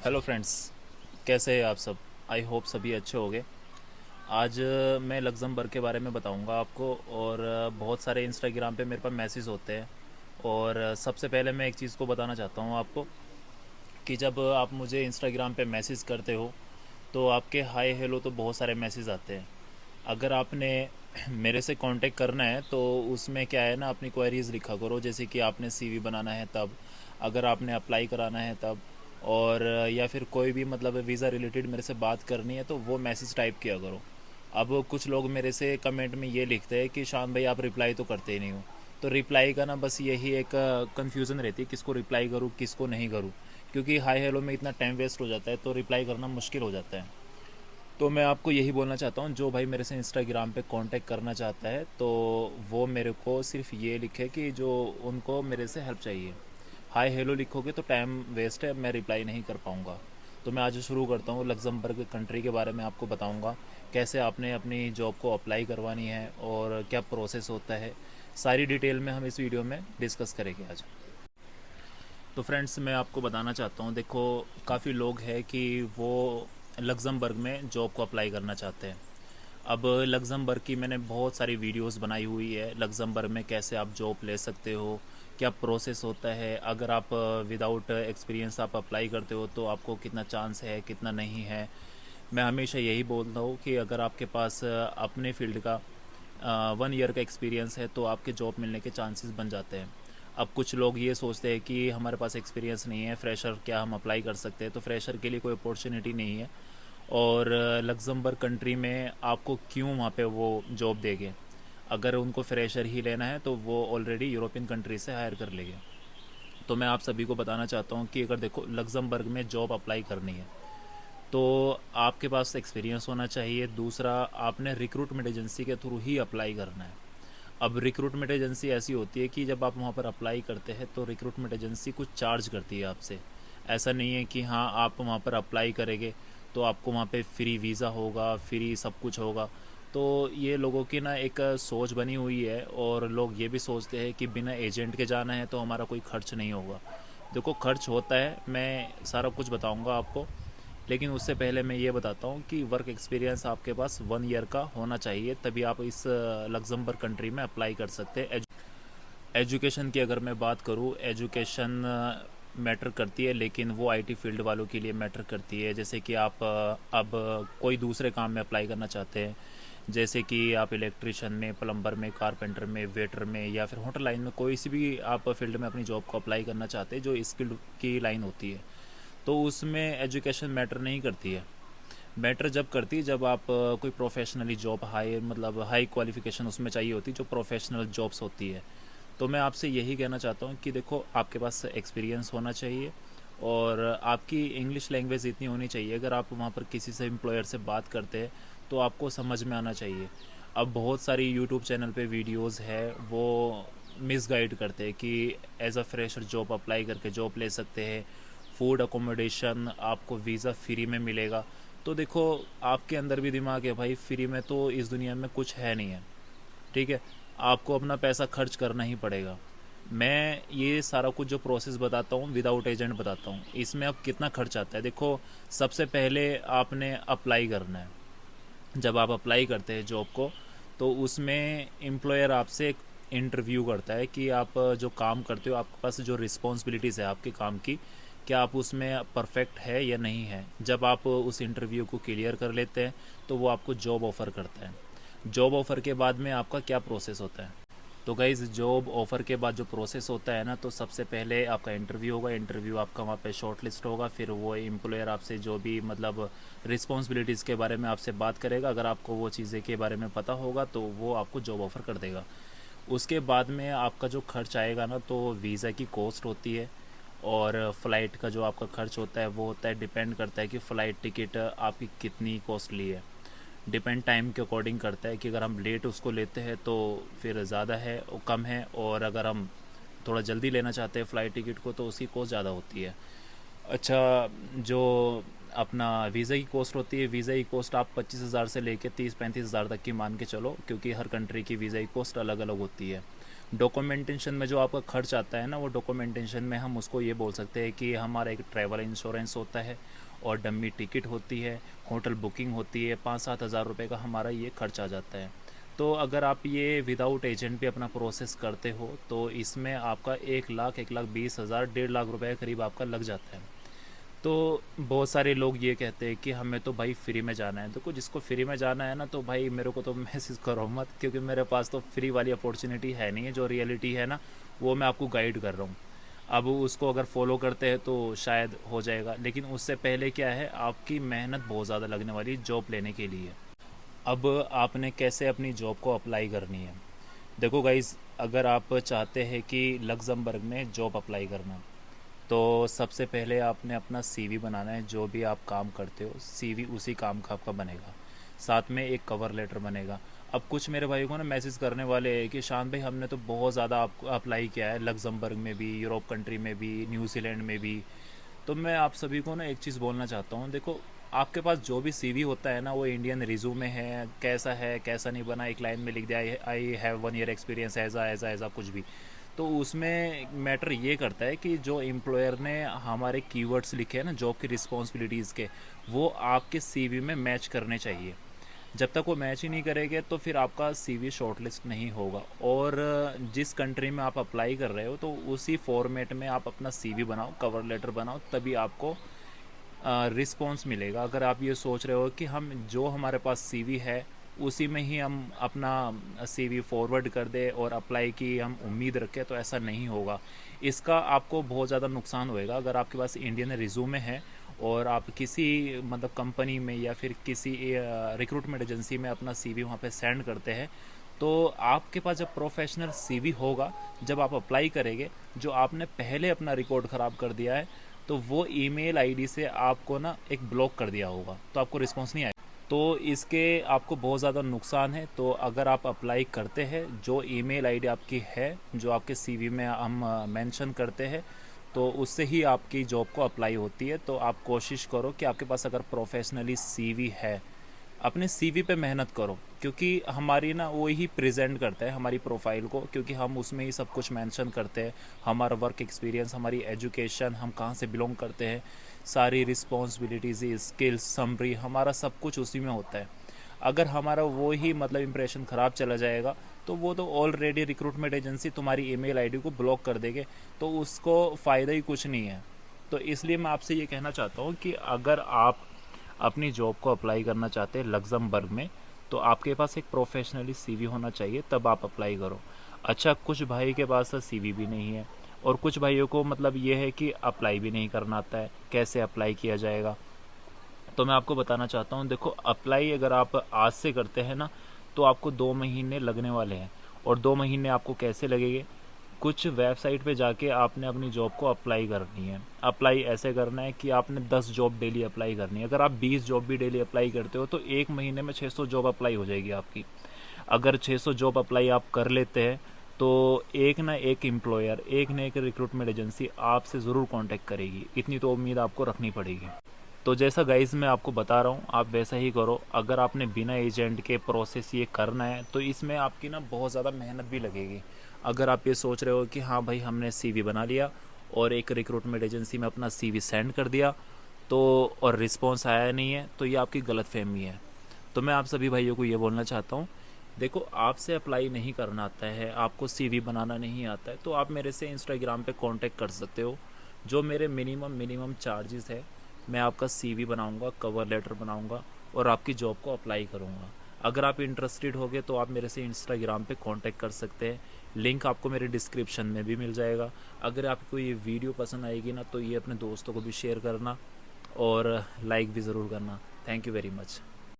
Hello friends, कैसे हैं आप सब। आई होप सभी अच्छे होंगे। आज मैं लग्जमबर्ग के बारे में बताऊंगा आपको। और बहुत सारे इंस्टाग्राम पे मेरे पास मैसेज होते हैं। और सबसे पहले मैं एक चीज़ को बताना चाहता हूँ आपको कि जब आप मुझे इंस्टाग्राम पे मैसेज करते हो तो आपके हाय हेलो तो बहुत सारे मैसेज आते हैं। अगर आपने मेरे से कांटेक्ट करना है तो उसमें क्या है ना, अपनी क्वेरीज़ लिखा करो, जैसे कि आपने सीवी बनाना है तब, अगर आपने अप्लाई कराना है तब, और या फिर कोई भी मतलब वीज़ा रिलेटेड मेरे से बात करनी है तो वो मैसेज टाइप किया करो। अब कुछ लोग मेरे से कमेंट में ये लिखते हैं कि शान भाई आप रिप्लाई तो करते ही नहीं हो। तो रिप्लाई का ना बस यही एक कन्फ्यूज़न रहती है, किसको रिप्लाई करूँ किसको नहीं करूँ, क्योंकि हाय हेलो में इतना टाइम वेस्ट हो जाता है तो रिप्लाई करना मुश्किल हो जाता है। तो मैं आपको यही बोलना चाहता हूँ, जो भाई मेरे से इंस्टाग्राम पे कांटेक्ट करना चाहता है तो वो मेरे को सिर्फ ये लिखे कि जो उनको मेरे से हेल्प चाहिए। हाय हेलो लिखोगे तो टाइम वेस्ट है, मैं रिप्लाई नहीं कर पाऊँगा। तो मैं आज शुरू करता हूँ। लग्जमबर्ग कंट्री के बारे में आपको बताऊँगा, कैसे आपने अपनी जॉब को अप्लाई करवानी है और क्या प्रोसेस होता है। सारी डिटेल में हम इस वीडियो में डिस्कस करेंगे आज। तो फ्रेंड्स, मैं आपको बताना चाहता हूँ, देखो काफ़ी लोग हैं कि वो लग्जमबर्ग में जॉब को अप्लाई करना चाहते हैं। अब लग्जमबर्ग की मैंने बहुत सारी वीडियोस बनाई हुई है, लग्जमबर्ग में कैसे आप जॉब ले सकते हो, क्या प्रोसेस होता है, अगर आप विदाउट एक्सपीरियंस आप अप्लाई करते हो तो आपको कितना चांस है कितना नहीं है। मैं हमेशा यही बोलता हूँ कि अगर आपके पास अपने फील्ड का 1 ईयर का एक्सपीरियंस है तो आपके जॉब मिलने के चांसेस बन जाते हैं। अब कुछ लोग ये सोचते हैं कि हमारे पास एक्सपीरियंस नहीं है, फ्रेशर क्या हम अप्लाई कर सकते हैं, तो फ्रेशर के लिए कोई अपॉर्चुनिटी नहीं है। और लग्जमबर्ग कंट्री में आपको क्यों वहाँ पे वो जॉब देंगे। अगर उनको फ्रेशर ही लेना है तो वो ऑलरेडी यूरोपियन कंट्री से हायर कर लेंगे। तो मैं आप सभी को बताना चाहता हूँ कि अगर देखो लग्जमबर्ग में जॉब अप्लाई करनी है तो आपके पास एक्सपीरियंस होना चाहिए। दूसरा, आपने रिक्रूटमेंट एजेंसी के थ्रू ही अप्लाई करना है। अब रिक्रूटमेंट एजेंसी ऐसी होती है कि जब आप वहाँ पर अप्लाई करते हैं तो रिक्रूटमेंट एजेंसी कुछ चार्ज करती है आपसे। ऐसा नहीं है कि हाँ आप वहाँ पर अप्लाई करेंगे तो आपको वहाँ पे फ्री वीज़ा होगा, फ्री सब कुछ होगा। तो ये लोगों की ना एक सोच बनी हुई है, और लोग ये भी सोचते हैं कि बिना एजेंट के जाना है तो हमारा कोई खर्च नहीं होगा। देखो खर्च होता है, मैं सारा कुछ बताऊंगा आपको। लेकिन उससे पहले मैं ये बताता हूँ कि वर्क एक्सपीरियंस आपके पास 1 ईयर का होना चाहिए, तभी आप इस लग्जमबर्ग कंट्री में अप्लाई कर सकते हैं। एजुकेशन की अगर मैं बात करूँ, एजुकेशन मैटर करती है, लेकिन वो आईटी फील्ड वालों के लिए मैटर करती है। जैसे कि आप अब कोई दूसरे काम में अप्लाई करना चाहते हैं, जैसे कि आप इलेक्ट्रिशियन में, प्लम्बर में, कारपेंटर में, वेटर में, या फिर होटल लाइन में, कोई सी भी आप फील्ड में अपनी जॉब को अप्लाई करना चाहते हैं जो स्किल्ड की लाइन होती है, तो उसमें एजुकेशन मैटर नहीं करती है। मैटर जब करती है जब आप कोई प्रोफेशनली जॉब, हाई मतलब हाई क्वालिफिकेशन उसमें चाहिए होती है, जो प्रोफेशनल जॉब्स होती है। तो मैं आपसे यही कहना चाहता हूँ कि देखो आपके पास एक्सपीरियंस होना चाहिए, और आपकी इंग्लिश लैंग्वेज इतनी होनी चाहिए, अगर आप वहाँ पर किसी से एम्प्लॉयर से बात करते हैं तो आपको समझ में आना चाहिए। अब बहुत सारी यूट्यूब चैनल पे वीडियोस है, वो मिसगाइड करते हैं कि as a fresher job apply करके जॉब ले सकते हैं, फूड अकोमोडेशन आपको वीज़ा फ्री में मिलेगा। तो देखो आपके अंदर भी दिमाग है भाई, फ्री में तो इस दुनिया में कुछ है नहीं है। ठीक है, आपको अपना पैसा खर्च करना ही पड़ेगा। मैं ये सारा कुछ जो प्रोसेस बताता हूँ विदाउट एजेंट बताता हूँ, इसमें अब कितना खर्च आता है। देखो सबसे पहले आपने अप्लाई करना है। जब आप अप्लाई करते हैं जॉब को तो उसमें एम्प्लॉयर आपसे एक इंटरव्यू करता है कि आप जो काम करते हो, आपके पास जो रिस्पॉन्सिबिलिटीज़ है आपके काम की, क्या आप उसमें परफेक्ट है या नहीं है। जब आप उस इंटरव्यू को क्लियर कर लेते हैं तो वो आपको जॉब ऑफ़र करता है। जॉब ऑफ़र के बाद में आपका क्या प्रोसेस होता है। तो गाइज़, जॉब ऑफ़र के बाद जो प्रोसेस होता है ना, तो सबसे पहले आपका इंटरव्यू होगा। इंटरव्यू आपका वहाँ पे शॉर्ट लिस्ट होगा, फिर वो एम्प्लॉयर आपसे जो भी मतलब रिस्पॉन्सिबिलिटीज़ के बारे में आपसे बात करेगा। अगर आपको वो चीज़ें के बारे में पता होगा तो वो आपको जॉब ऑफ़र कर देगा। उसके बाद में आपका जो खर्च आएगा ना, तो वीज़ा की कॉस्ट होती है, और फ़्लाइट का जो आपका खर्च होता है वो होता है, डिपेंड करता है कि फ़्लाइट टिकट आपकी कितनी कॉस्टली है। डिपेंड टाइम के अकॉर्डिंग करता है कि अगर हम लेट उसको लेते हैं तो फिर ज़्यादा है और कम है, और अगर हम थोड़ा जल्दी लेना चाहते हैं फ़्लाइट टिकट को तो उसकी कॉस्ट ज़्यादा होती है। अच्छा, जो अपना वीज़ा की कॉस्ट होती है, वीज़ा की कॉस्ट आप 25,000 से लेकर 30-35,000 तक की मान के चलो, क्योंकि हर कंट्री की वीज़ा की कॉस्ट अलग अलग होती है। डॉक्यूमेंटेशन में जो आपका खर्च आता है ना, वो डॉक्यूमेंटेशन में हम उसको ये बोल सकते हैं कि हमारा एक ट्रैवल इंश्योरेंस होता है और डम्मी टिकट होती है, होटल बुकिंग होती है, 5-7 हज़ार रुपये का हमारा ये खर्च आ जाता है। तो अगर आप ये विदाउट एजेंट भी अपना प्रोसेस करते हो तो इसमें आपका 1 लाख 1,20,000 1.5 लाख रुपए के करीब आपका लग जाता है। तो बहुत सारे लोग ये कहते हैं कि हमें तो भाई फ्री में जाना है। देखो, जिसको फ्री में जाना है ना, तो भाई मेरे को तो मैसेज करो मत, क्योंकि मेरे पास तो फ्री वाली अपॉर्चुनिटी है नहीं है। जो रियलिटी है ना, वो मैं आपको गाइड कर रहा हूँ। अब उसको अगर फॉलो करते हैं तो शायद हो जाएगा, लेकिन उससे पहले क्या है, आपकी मेहनत बहुत ज़्यादा लगने वाली है जॉब लेने के लिए। अब आपने कैसे अपनी जॉब को अप्लाई करनी है। देखो गाइज़, अगर आप चाहते हैं कि लग्जमबर्ग में जॉब अप्लाई करना, तो सबसे पहले आपने अपना सीवी बनाना है। जो भी आप काम करते हो, सीवी उसी काम का आपका बनेगा। साथ में एक कवर लेटर बनेगा। अब कुछ मेरे भाई को ना मैसेज करने वाले हैं कि शान भाई, हमने तो बहुत ज़्यादा आपको अप्लाई किया है, लग्जमबर्ग में भी, यूरोप कंट्री में भी, न्यूजीलैंड में भी। तो मैं आप सभी को ना एक चीज़ बोलना चाहता हूँ। देखो, आपके पास जो भी सीवी होता है ना, वो इंडियन रिज्यूमे है कैसा नहीं बना, एक लाइन में लिख दिया आई हैव 1 ईयर एक्सपीरियंस ऐसा ऐसा ऐसा कुछ भी। तो उसमें मैटर ये करता है कि जो एम्प्लॉयर ने हमारे कीवर्ड्स लिखे हैं ना जॉब की रिस्पॉन्सिबिलिटीज़ के, वो आपके सीवी में मैच करने चाहिए। जब तक वो मैच ही नहीं करेंगे तो फिर आपका सीवी शॉर्टलिस्ट नहीं होगा। और जिस कंट्री में आप अप्लाई कर रहे हो, तो उसी फॉर्मेट में आप अपना सीवी बनाओ, कवर लेटर बनाओ, तभी आपको रिस्पॉन्स मिलेगा। अगर आप ये सोच रहे हो कि हम जो हमारे पास सीवी है उसी में ही हम अपना सीवी फॉरवर्ड कर दे और अप्लाई की हम उम्मीद रखें, तो ऐसा नहीं होगा। इसका आपको बहुत ज़्यादा नुकसान होएगा। अगर आपके पास इंडियन रिज्यूमे है और आप किसी मतलब कंपनी में या फिर किसी रिक्रूटमेंट एजेंसी में अपना सीवी वहाँ पे सेंड करते हैं, तो आपके पास जब प्रोफेशनल सीवी होगा, जब आप अप्लाई करेंगे, जो आपने पहले अपना रिकॉर्ड ख़राब कर दिया है, तो वो ईमेल आईडी से आपको ना एक ब्लॉक कर दिया होगा, तो आपको रिस्पॉन्स नहीं आएगा। तो इसके आपको बहुत ज़्यादा नुकसान है। तो अगर आप अप्लाई करते हैं, जो ईमेल आईडी आपकी है, जो आपके सीवी में हम मेंशन करते हैं, तो उससे ही आपकी जॉब को अप्लाई होती है। तो आप कोशिश करो कि आपके पास अगर प्रोफेशनली सीवी है, अपने सीवी पे मेहनत करो, क्योंकि हमारी ना वो ही प्रेजेंट करता है हमारी प्रोफाइल को, क्योंकि हम उसमें ही सब कुछ मेंशन करते हैं। हमारा वर्क एक्सपीरियंस, हमारी एजुकेशन, हम कहाँ से बिलोंग करते हैं, सारी रिस्पॉन्सिबिलिटीज़, स्किल्स, समरी, हमारा सब कुछ उसी में होता है। अगर हमारा वो ही मतलब इम्प्रेशन ख़राब चला जाएगा, तो वो तो ऑलरेडी रिक्रूटमेंट एजेंसी तुम्हारी ईमेल आईडी को ब्लॉक कर देंगे, तो उसको फ़ायदा ही कुछ नहीं है। तो इसलिए मैं आपसे ये कहना चाहता हूँ कि अगर आप अपनी जॉब को अप्लाई करना चाहते हैं लग्जमबर्ग में, तो आपके पास एक प्रोफेशनली सीवी होना चाहिए, तब आप अप्लाई करो। अच्छा, कुछ भाई के पास सीवी भी नहीं है और कुछ भाइयों को मतलब ये है कि अप्लाई भी नहीं करना आता है, कैसे अप्लाई किया जाएगा। तो मैं आपको बताना चाहता हूँ, देखो, अप्लाई अगर आप आज से करते हैं ना, तो आपको 2 महीने लगने वाले हैं। और 2 महीने आपको कैसे लगेंगे, कुछ वेबसाइट पे जाके आपने अपनी जॉब को अप्लाई करनी है। अप्लाई ऐसे करना है कि आपने 10 जॉब डेली अप्लाई करनी है। अगर आप 20 जॉब भी डेली अप्लाई करते हो, तो 1 महीने में 600 जॉब अप्लाई हो जाएगी आपकी। अगर 600 जॉब अप्लाई आप कर लेते हैं, तो एक ना एक एम्प्लॉयर, एक ना एक रिक्रूटमेंट एजेंसी आपसे ज़रूर कांटेक्ट करेगी। इतनी तो उम्मीद आपको रखनी पड़ेगी। तो जैसा गाइज मैं आपको बता रहा हूँ, आप वैसा ही करो। अगर आपने बिना एजेंट के प्रोसेस ये करना है, तो इसमें आपकी ना बहुत ज़्यादा मेहनत भी लगेगी। अगर आप ये सोच रहे हो कि हाँ भाई, हमने सीवी बना लिया और एक रिक्रूटमेंट एजेंसी में अपना सीवी सेंड कर दिया, तो और रिस्पॉन्स आया नहीं है, तो ये आपकी गलतफहमी है। तो मैं आप सभी भाइयों को ये बोलना चाहता हूँ, देखो, आपसे अप्लाई नहीं करना आता है, आपको सीवी बनाना नहीं आता है, तो आप मेरे से इंस्टाग्राम पे कांटेक्ट कर सकते हो। जो मेरे मिनिमम चार्जेस है, मैं आपका सीवी बनाऊंगा, कवर लेटर बनाऊंगा और आपकी जॉब को अप्लाई करूंगा। अगर आप इंटरेस्टेड होगे तो आप मेरे से इंस्टाग्राम पे कांटेक्ट कर सकते हैं। लिंक आपको मेरे डिस्क्रिप्शन में भी मिल जाएगा। अगर आपको ये वीडियो पसंद आएगी ना, तो ये अपने दोस्तों को भी शेयर करना और लाइक भी ज़रूर करना। Thank you very much.